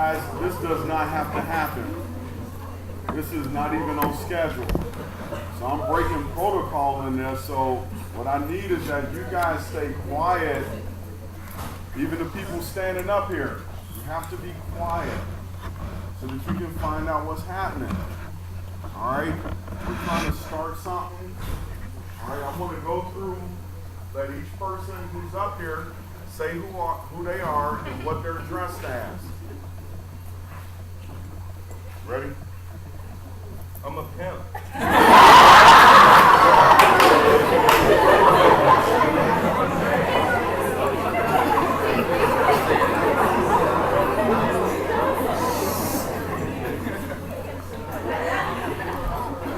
guys, this does not have to happen. This is not even on schedule. So I'm breaking protocol in this. So what I need is that you guys stay quiet. Even the people standing up here, you have to be quiet so that you can find out what's happening. All right? We're trying to start something. All right, I'm going to go through, let each person who's up here say who they are and what they're dressed as. Ready? I'm a pimp.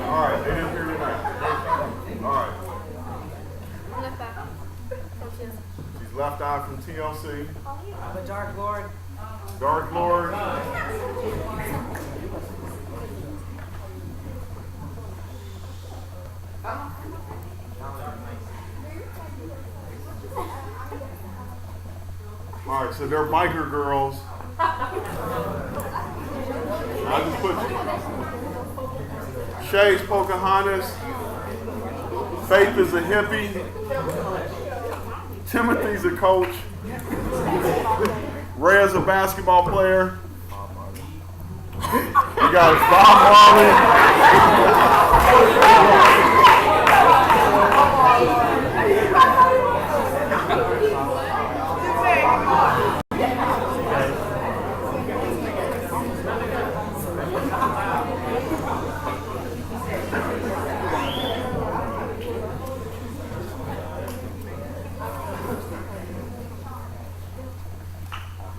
All right, they didn't hear you now. All right. Left eye. She's left eye from TLC. I'm a Dark Lord. Dark Lord. All right, so they're biker girls. I just put Shay's Pocahontas. Faith is a hippie. Timothy's a coach. Ray is a basketball player. You got Bob Marley.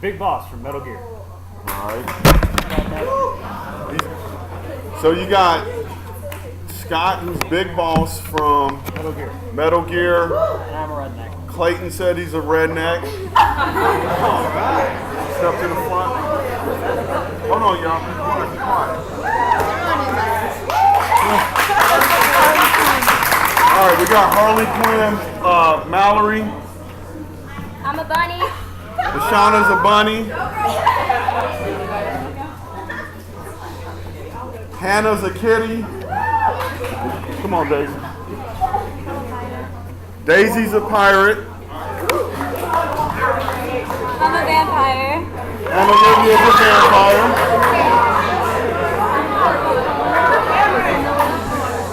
Big Boss from Metal Gear. All right. So you got Scott, who's Big Boss from Metal Gear. Metal Gear. And I'm a redneck. Clayton said he's a redneck. Step to the front. Hold on, y'all. Be quiet, be quiet. All right, we got Harley Quinn, Mallory. I'm a bunny. Lashana's a bunny. Hannah's a kitty. Come on, Daisy. Daisy's a pirate. I'm a vampire. And Olivia's a vampire.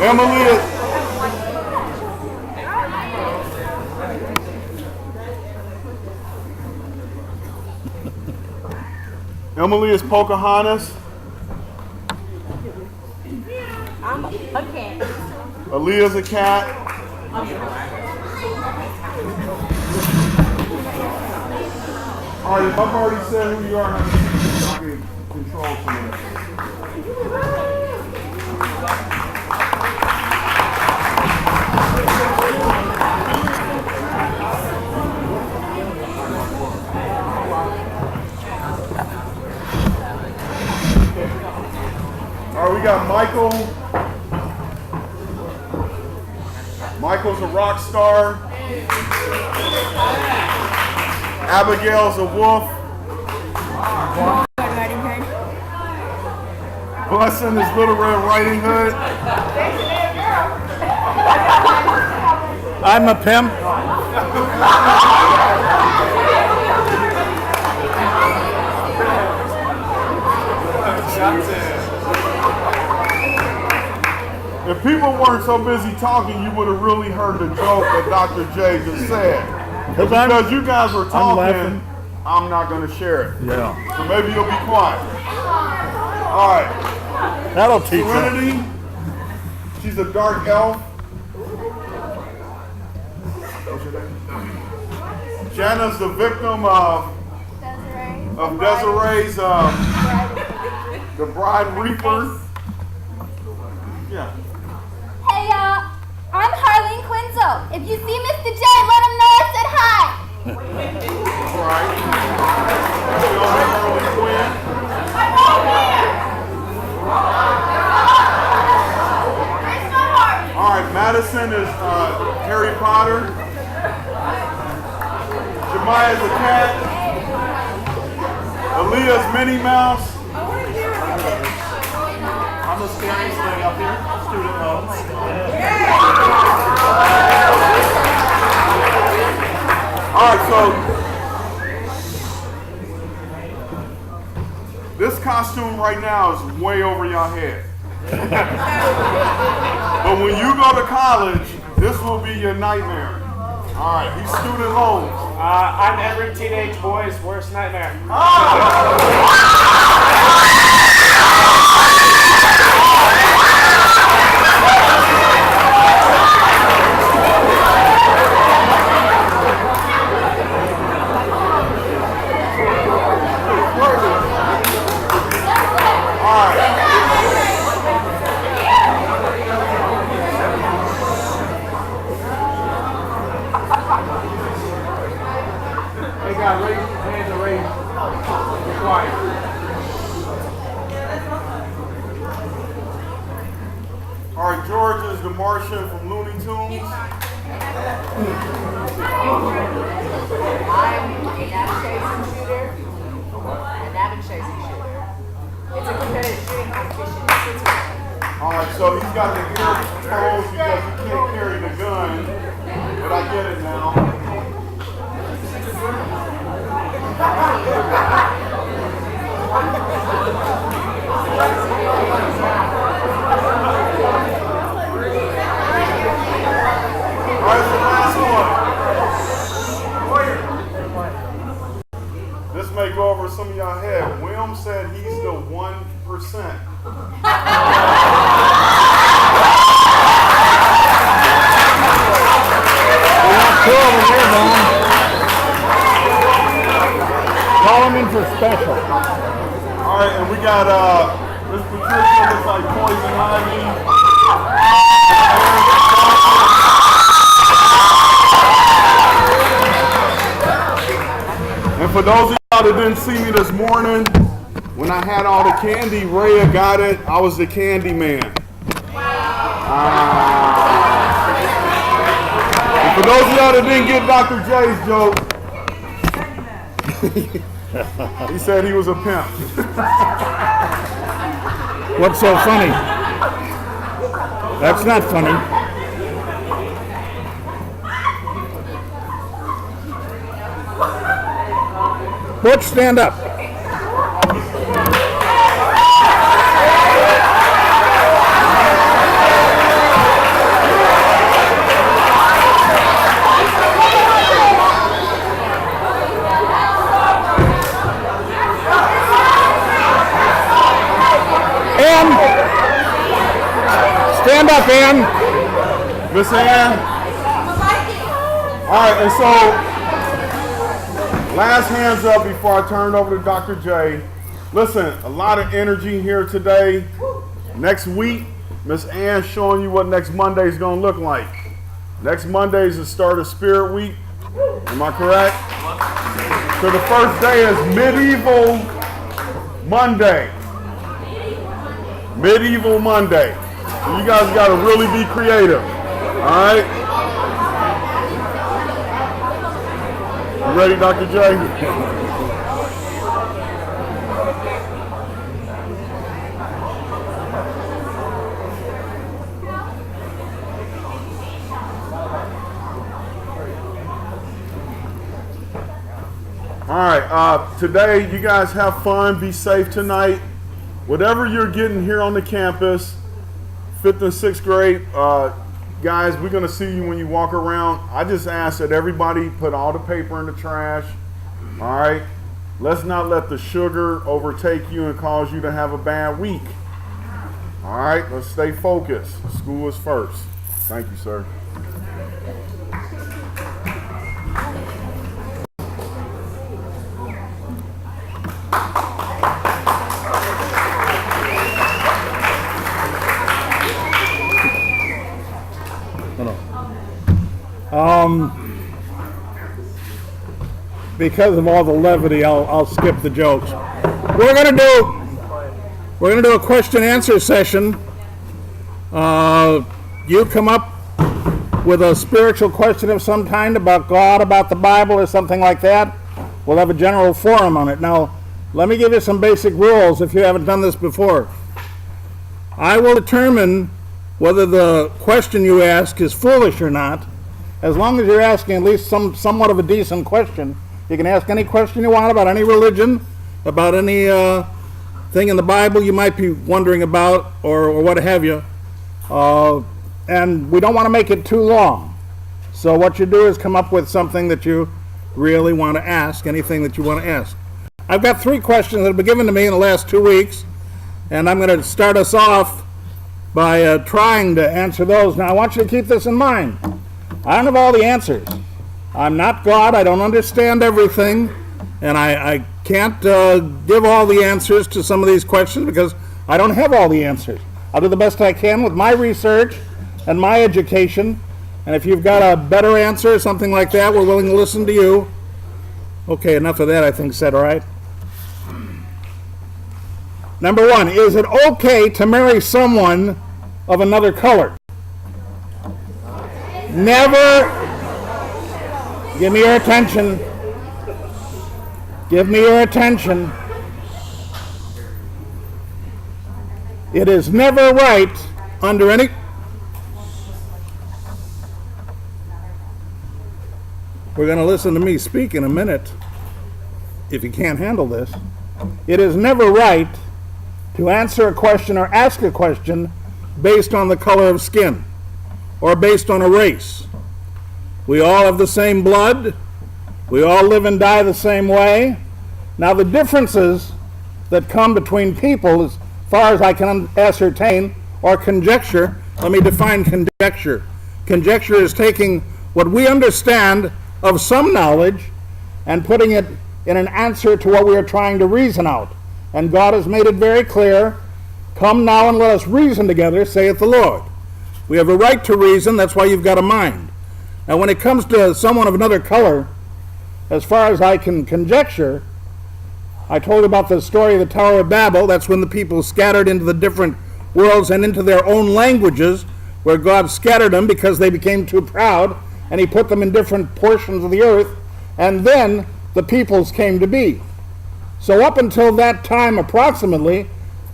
Emily is... Emily is Pocahontas. I'm a cat. Aaliyah's a cat. All right, I've already said who you are. I can control some of that. All right, we got Michael. Michael's a rock star. Abigail's a wolf. Blessing is Little Red Riding Hood. I'm a pimp. If people weren't so busy talking, you would have really heard the joke that Dr. J just said. Because you guys were talking, I'm not going to share it. Yeah. So maybe you'll be quiet. All right. That'll teach you. Serenity, she's a dark elf. Jana's the victim of Desiree's the Bride Reaper. Yeah. Hey y'all, I'm Harleen Quinzel. If you see Mr. J, let him know I said hi. All right. Harley Quinn. All right, Madison is Harry Potter. Jemiah's a cat. Aaliyah's Minnie Mouse. I'm the scariest thing up here. Student loans. All right, so this costume right now is way over your head. But when you go to college, this will be your nightmare. All right, he's student loans. I'm every teenage boy's worst nightmare. All right, George is the Martian from Looney Tunes. I'm a navigation shooter. It's a competitive shooting competition in Switzerland. All right, so he's got the ear controls because he can't carry the gun, but I get it now. All right, the last one. This may go over some of y'all head. William said he's the 1%. Call him in for special. All right, and we got Miss Patricia looks like Poison Ivy. And for those of y'all that didn't see me this morning, when I had all the candy, Rhea got it. I was the candy man. And for those of y'all that didn't get Dr. J's joke, he said he was a pimp. What's so funny? That's not funny. Butch, stand up. Stand up, Ann. Miss Ann. All right, and so last hands up before I turn it over to Dr. J. Listen, a lot of energy here today. Next week, Miss Ann showing you what next Monday is going to look like. Next Monday is the start of Spirit Week. Am I correct? So the first day is Medieval Monday. Medieval Monday. So you guys got to really be creative. All right? You ready, Dr. J? All right, today you guys have fun, be safe tonight. Whatever you're getting here on the campus, 5th and 6th grade, guys, we're gonna see you when you walk around. I just ask that everybody put all the paper in the trash, all right? Let's not let the sugar overtake you and cause you to have a bad week. All right, let's stay focused. School is first. Thank you, sir. Because of all the levity, I'll skip the jokes. We're gonna do a question answer session. You come up with a spiritual question of some kind about God, about the Bible, or something like that. We'll have a general forum on it. Now, let me give you some basic rules if you haven't done this before. I will determine whether the question you ask is foolish or not. As long as you're asking at least somewhat of a decent question. You can ask any question you want about any religion, about any thing in the Bible you might be wondering about, or what have you. And we don't want to make it too long. So what you do is come up with something that you really want to ask, anything that you want to ask. I've got 3 questions that have been given to me in the last 2 weeks, and I'm going to start us off by trying to answer those. Now I want you to keep this in mind. I don't have all the answers. I'm not God. I don't understand everything, and I can't give all the answers to some of these questions because I don't have all the answers. I'll do the best I can with my research and my education, and if you've got a better answer or something like that, we're willing to listen to you. Okay, enough of that, I think said, all right? Number 1, is it okay to marry someone of another color? Never. Give me your attention. Give me your attention. It is never right under any... We're going to listen to me speak in a minute if you can't handle this. It is never right to answer a question or ask a question based on the color of skin or based on a race. We all have the same blood. We all live and die the same way. Now the differences that come between people, as far as I can ascertain or conjecture, let me define conjecture. Conjecture is taking what we understand of some knowledge and putting it in an answer to what we are trying to reason out. And God has made it very clear, come now and let us reason together, saith the Lord. We have a right to reason, that's why you've got a mind. Now when it comes to someone of another color, as far as I can conjecture, I told about the story of the Tower of Babel. That's when the people scattered into the different worlds and into their own languages, where God scattered them because they became too proud, and he put them in different portions of the earth, and then the peoples came to be. So up until that time approximately,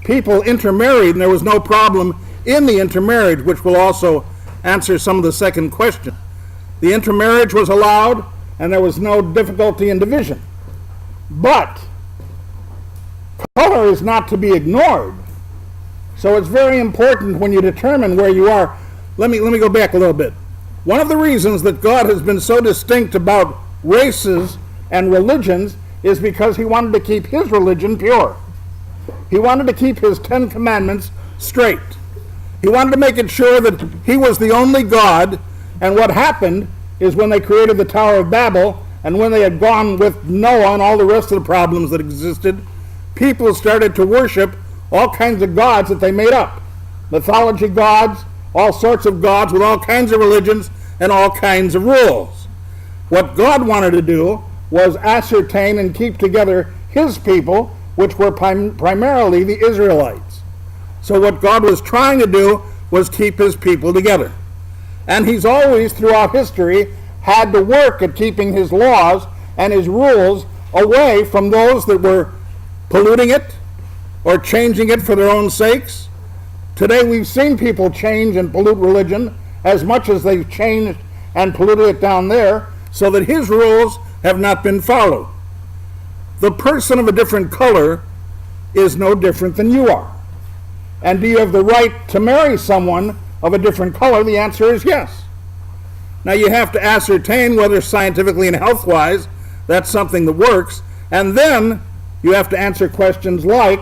people intermarried, and there was no problem in the intermarriage, which will also answer some of the second question. The intermarriage was allowed, and there was no difficulty in division. But color is not to be ignored. So it's very important when you determine where you are. Let me go back a little bit. One of the reasons that God has been so distinct about races and religions is because he wanted to keep his religion pure. He wanted to keep his 10 commandments straight. He wanted to make it sure that he was the only God, and what happened is when they created the Tower of Babel, and when they had gone with Noah and all the rest of the problems that existed, people started to worship all kinds of gods that they made up. Mythology gods, all sorts of gods with all kinds of religions and all kinds of rules. What God wanted to do was ascertain and keep together his people, which were primarily the Israelites. So what God was trying to do was keep his people together. And he's always, throughout history, had to work at keeping his laws and his rules away from those that were polluting it or changing it for their own sakes. Today we've seen people change and pollute religion as much as they've changed and polluted it down there, so that his rules have not been followed. The person of a different color is no different than you are. And do you have the right to marry someone of a different color? The answer is yes. Now you have to ascertain whether scientifically and health-wise that's something that works, and then you have to answer questions like,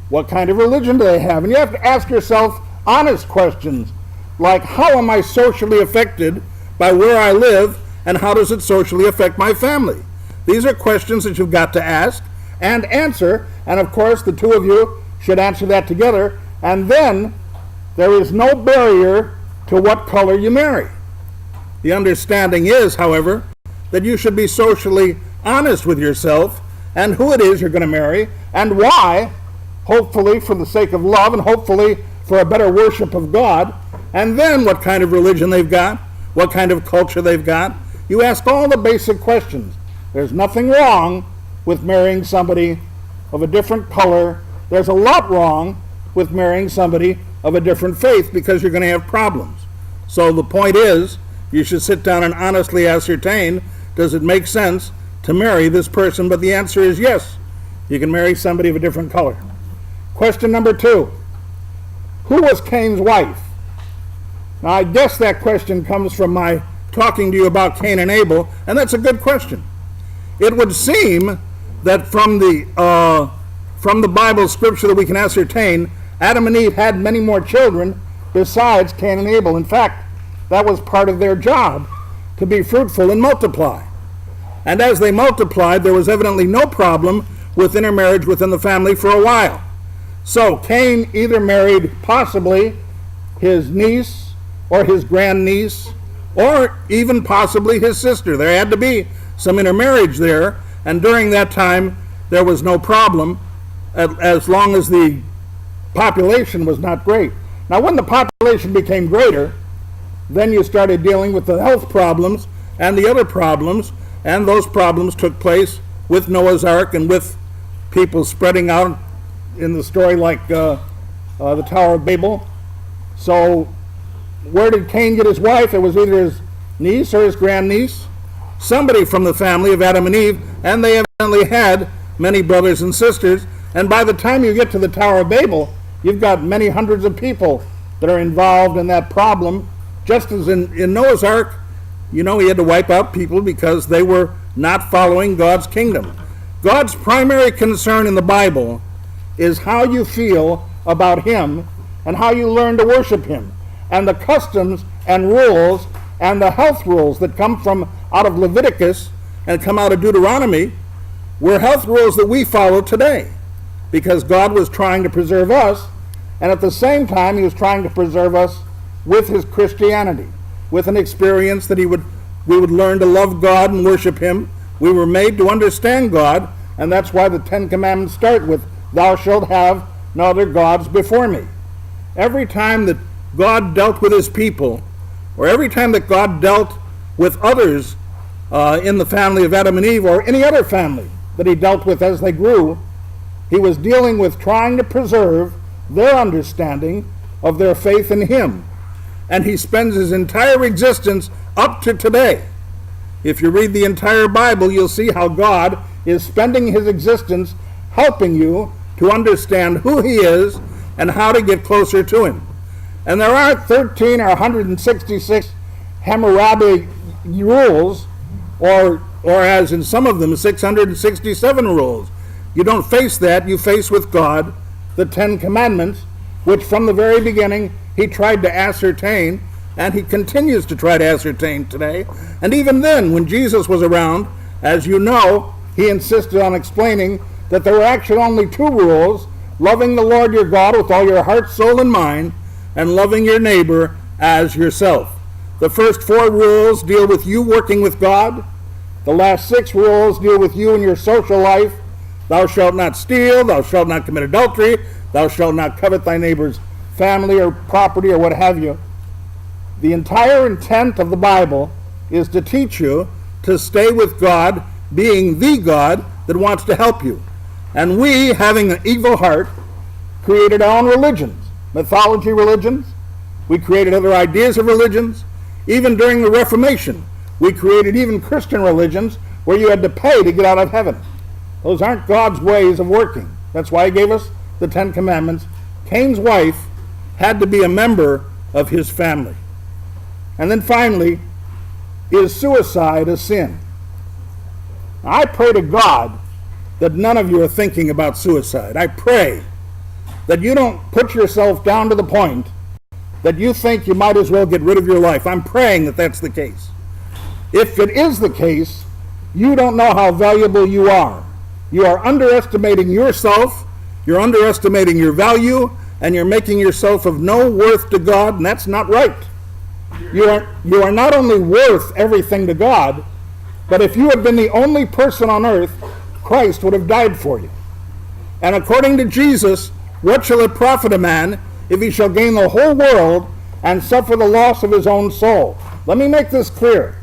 what kind of religion do they have? And you have to ask yourself honest questions like, how am I socially affected by where I live, and how does it socially affect my family? These are questions that you've got to ask and answer, and of course the two of you should answer that together, and then there is no barrier to what color you marry. The understanding is, however, that you should be socially honest with yourself and who it is you're going to marry and why, hopefully for the sake of love and hopefully for a better worship of God, and then what kind of religion they've got, what kind of culture they've got. You ask all the basic questions. There's nothing wrong with marrying somebody of a different color, there's a lot wrong with marrying somebody of a different faith because you're going to have problems. So the point is, you should sit down and honestly ascertain, does it make sense to marry this person? But the answer is yes. You can marry somebody of a different color. Question number 2. Who was Cain's wife? Now, I guess that question comes from my talking to you about Cain and Abel, and that's a good question. It would seem that from the Bible scripture that we can ascertain, Adam and Eve had many more children besides Cain and Abel. In fact, that was part of their job, to be fruitful and multiply. And as they multiplied, there was evidently no problem with intermarriage within the family for a while. So Cain either married possibly his niece or his grandniece, or even possibly his sister. There had to be some intermarriage there, and during that time there was no problem as long as the population was not great. Now when the population became greater, then you started dealing with the health problems and the other problems, and those problems took place with Noah's Ark and with people spreading out in the story like the Tower of Babel. So where did Cain get his wife? It was either his niece or his grandniece, somebody from the family of Adam and Eve, and they evidently had many brothers and sisters. And by the time you get to the Tower of Babel, you've got many hundreds of people that are involved in that problem. Just as in Noah's Ark, he had to wipe out people because they were not following God's kingdom. God's primary concern in the Bible is how you feel about him and how you learn to worship him. And the customs and rules and the health rules that come from out of Leviticus and come out of Deuteronomy were health rules that we follow today, because God was trying to preserve us, and at the same time he was trying to preserve us with his Christianity, with an experience that we would learn to love God and worship him. We were made to understand God, and that's why the 10 Commandments start with, "Thou shalt have no other gods before me." Every time that God dealt with his people, or every time that God dealt with others in the family of Adam and Eve, or any other family that he dealt with as they grew, he was dealing with trying to preserve their understanding of their faith in him. And he spends his entire existence up to today. If you read the entire Bible, you'll see how God is spending his existence helping you to understand who he is and how to get closer to him. And there aren't 13 or 166 Hammurabi rules, or as in some of them, 667 rules. You don't face that. You face with God the 10 Commandments, which from the very beginning he tried to ascertain, and he continues to try to ascertain today. And even then, when Jesus was around, as you know, he insisted on explaining that there were actually only 2 rules: loving the Lord your God with all your heart, soul, and mind, and loving your neighbor as yourself. The first 4 rules deal with you working with God. The last 6 rules deal with you in your social life. Thou shalt not steal, thou shalt not commit adultery, thou shalt not covet thy neighbor's family or property or what have you. The entire intent of the Bible is to teach you to stay with God, being the God that wants to help you. And we, having an evil heart, created our own religions, mythology religions. We created other ideas of religions. Even during the Reformation, we created even Christian religions where you had to pay to get out of heaven. Those aren't God's ways of working. That's why he gave us the 10 Commandments. Cain's wife had to be a member of his family. And then finally, is suicide a sin? I pray to God that none of you are thinking about suicide. I pray that you don't put yourself down to the point that you think you might as well get rid of your life. I'm praying that that's the case. If it is the case, you don't know how valuable you are. You are underestimating yourself, you're underestimating your value, and you're making yourself of no worth to God, and that's not right. You are not only worth everything to God, but if you had been the only person on earth, Christ would have died for you. And according to Jesus, what shall it profit a man if he shall gain the whole world and suffer the loss of his own soul? Let me make this clear.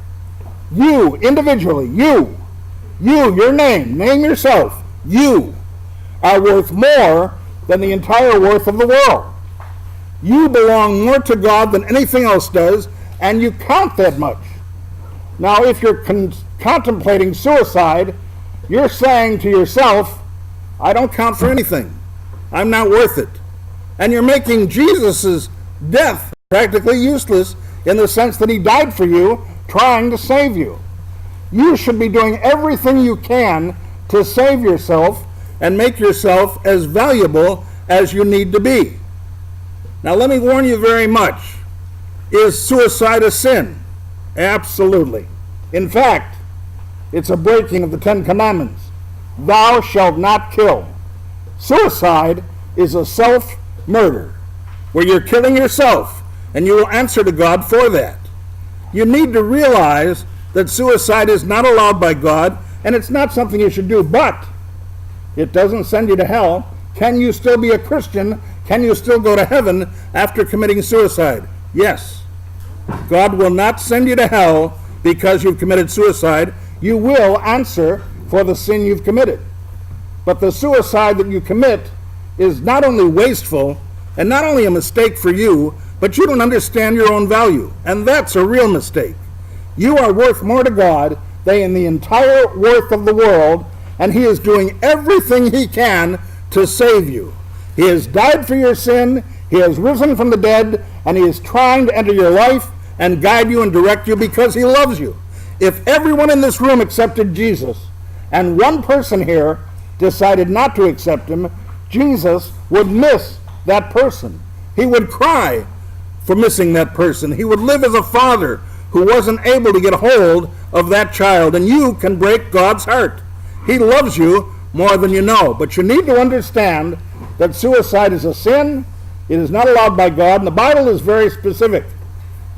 You, individually, your name yourself, you are worth more than the entire worth of the world. You belong more to God than anything else does, and you count that much. Now, if you're contemplating suicide, you're saying to yourself, I don't count for anything. I'm not worth it. And you're making Jesus' death practically useless in the sense that he died for you, trying to save you. You should be doing everything you can to save yourself and make yourself as valuable as you need to be. Now, let me warn you very much. Is suicide a sin? Absolutely. In fact, it's a breaking of the Ten Commandments. Thou shalt not kill. Suicide is a self-murder, where you're killing yourself, and you will answer to God for that. You need to realize that suicide is not allowed by God, and it's not something you should do, but it doesn't send you to hell. Can you still be a Christian? Can you still go to heaven after committing suicide? Yes. God will not send you to hell because you've committed suicide. You will answer for the sin you've committed. But the suicide that you commit is not only wasteful and not only a mistake for you, but you don't understand your own value. And that's a real mistake. You are worth more to God than the entire worth of the world, and he is doing everything he can to save you. He has died for your sin, he has risen from the dead, and he is trying to enter your life and guide you and direct you because he loves you. If everyone in this room accepted Jesus, and one person here decided not to accept him, Jesus would miss that person. He would cry for missing that person. He would live as a father who wasn't able to get hold of that child, and you can break God's heart. He loves you more than you know, but you need to understand that suicide is a sin. It is not allowed by God, and the Bible is very specific.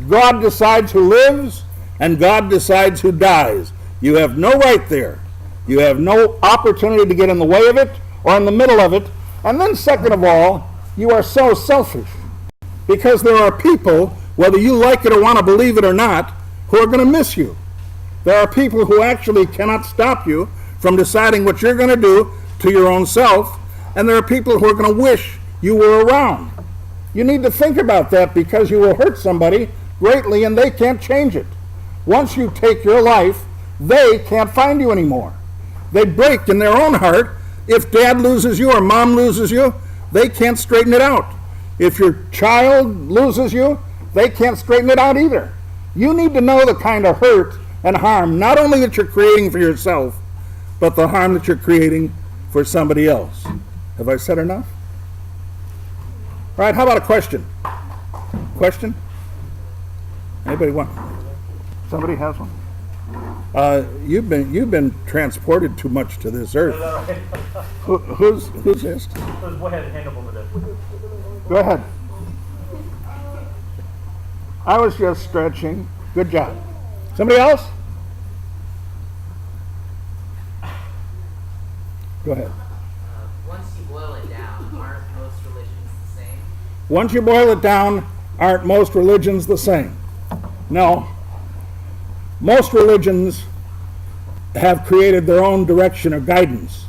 God decides who lives, and God decides who dies. You have no right there. You have no opportunity to get in the way of it or in the middle of it. And then second of all, you are so selfish, because there are people, whether you like it or want to believe it or not, who are going to miss you. There are people who actually cannot stop you from deciding what you're going to do to your own self, and there are people who are going to wish you were around. You need to think about that, because you will hurt somebody greatly and they can't change it. Once you take your life, they can't find you anymore. They break in their own heart. If dad loses you or mom loses you, they can't straighten it out. If your child loses you, they can't straighten it out either. You need to know the kind of hurt and harm, not only that you're creating for yourself, but the harm that you're creating for somebody else. Have I said enough? All right, how about a question? Question? Anybody want? Somebody has one? You've been transported too much to this earth. Who's this? Go ahead and handle with it. Go ahead. I was just stretching. Good job. Somebody else? Go ahead. Once you boil it down, aren't most religions the same? Once you boil it down, aren't most religions the same? No. Most religions have created their own direction or guidance.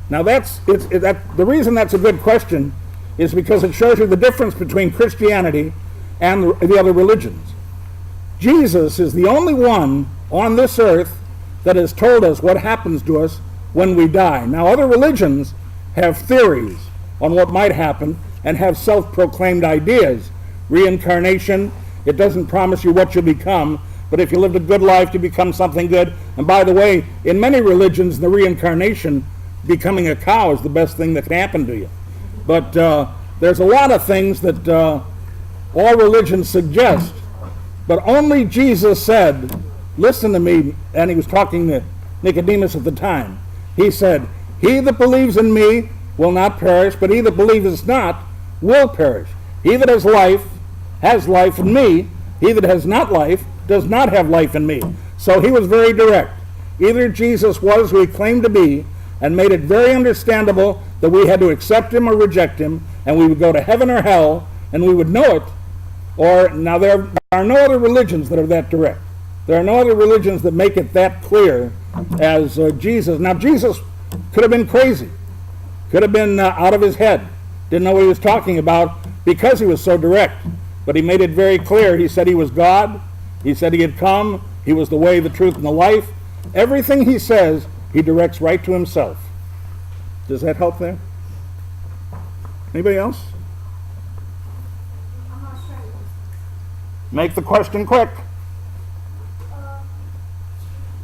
Now the reason that's a good question is because it shows you the difference between Christianity and the other religions. Jesus is the only one on this earth that has told us what happens to us when we die. Now, other religions have theories on what might happen and have self-proclaimed ideas. Reincarnation, it doesn't promise you what you'll become, but if you lived a good life, you become something good. And by the way, in many religions, the reincarnation, becoming a cow, is the best thing that can happen to you. But there's a lot of things that all religions suggest, but only Jesus said, listen to me, and he was talking to Nicodemus at the time. He said, he that believes in me will not perish, but he that believeth not will perish. He that has life in me. He that has not life does not have life in me. So he was very direct. Either Jesus was who he claimed to be and made it very understandable that we had to accept him or reject him, and we would go to heaven or hell, and we would know it, or now there are no other religions that are that direct. There are no other religions that make it that clear as Jesus. Now, Jesus could have been crazy. Could have been out of his head. Didn't know what he was talking about because he was so direct. But he made it very clear. He said he was God. He said he had come. He was the way, the truth, and the life. Everything he says, he directs right to himself. Does that help there? Anybody else? I'm not sure. Make the question quick.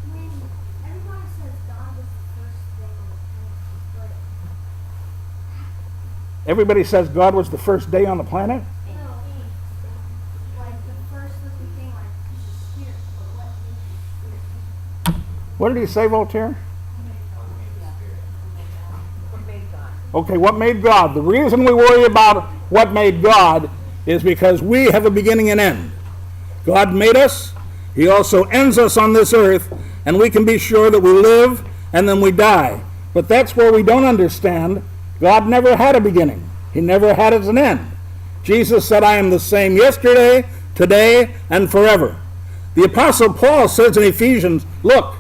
When everybody says God was the first thing on the planet, Everybody says God was the first day on the planet. but no, like the first living thing, like spirit, but what made spirit? What did he say, Voltaire? What made God? Okay, what made God? The reason we worry about what made God is because we have a beginning and end. God made us. He also ends us on this earth, and we can be sure that we live and then we die. But that's where we don't understand. God never had a beginning. He never had an end. Jesus said, I am the same yesterday, today, and forever. The Apostle Paul says in Ephesians, look,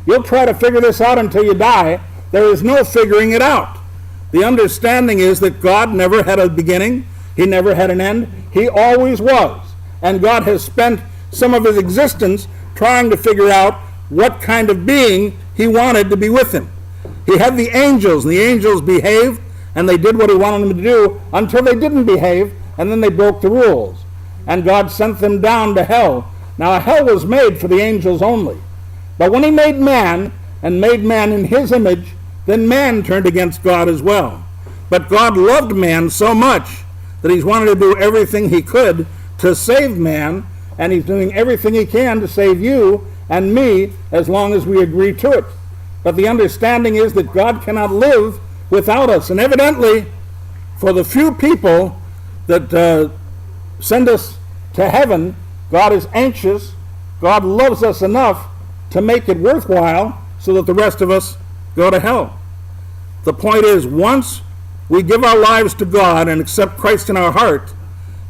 you'll try to figure this out until you die. There is no figuring it out. The understanding is that God never had a beginning. He never had an end. He always was. And God has spent some of his existence trying to figure out what kind of being he wanted to be with him. He had the angels, and the angels behaved, and they did what he wanted them to do until they didn't behave, and then they broke the rules. And God sent them down to hell. Now, hell was made for the angels only. But when he made man, and made man in his image, then man turned against God as well. But God loved man so much that he's wanted to do everything he could to save man, and he's doing everything he can to save you and me as long as we agree to it. But the understanding is that God cannot live without us. And evidently, for the few people that send us to heaven, God is anxious. God loves us enough to make it worthwhile so that the rest of us go to hell. The point is, once we give our lives to God and accept Christ in our heart,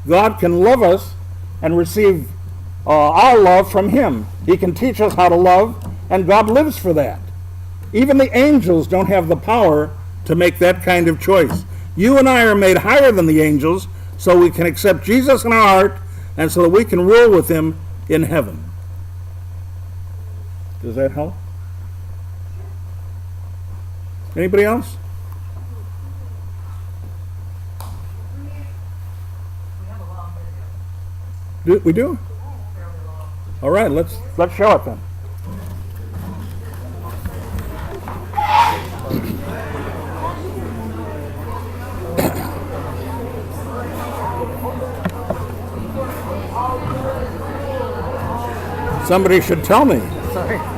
God can love us and receive our love from him. He can teach us how to love, and God lives for that. Even the angels don't have the power to make that kind of choice. You and I are made higher than the angels, so we can accept Jesus in our heart, and so that we can rule with him in heaven. Does that help? Anybody else? We do? All right, let's show it then. Somebody should tell me. Sorry.